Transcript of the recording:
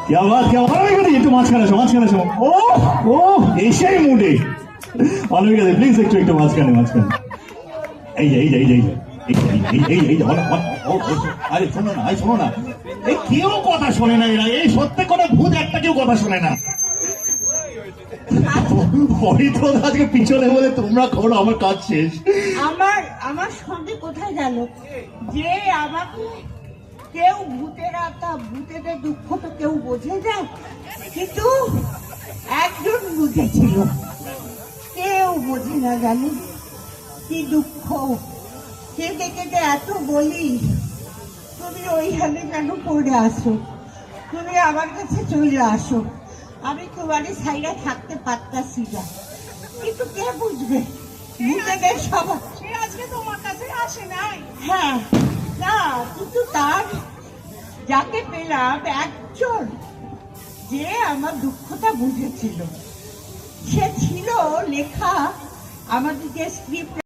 क्या बात একটু মাঝখানে আসো ও ও এসেই মুডে মালবিকা দি প্লিজ একটু মাঝখানে এই এই এই এই আরে শোনো না এই কেউ কথা শোনে না এরা এই সত্যি কোনো ভূত একটা কেউ কথা শোনে না হয়তো আজকে পিছনে বলে তোমরা করো আমার কাজ শেষ আমার সঙ্গে কোথায় গেল যে আমাকে কেউ ভূতেদের দুঃখ তো কেউ বোঝে যায় কিন্তু একজন বুঝেছিল কেউ বোঝে না জানি কি দুঃখ কেটে কেটে এত বলি তুমি ওইখানে কেন পড়ে আসো তুমি আমার কাছে চলে আসো আমি তোমারই সাইডে থাকতে পারতাছি না কিন্তু কে বুঝবে ভূতেদের সবাই সে আজকে তোমার কাছে আসে নাই। হ্যাঁ না কিন্তু তার যাকে পেলাম একজন যে আমার দুঃখটা বুঝেছিল সে ছিল লেখা আমাদের যে স্ক্রিপ্ট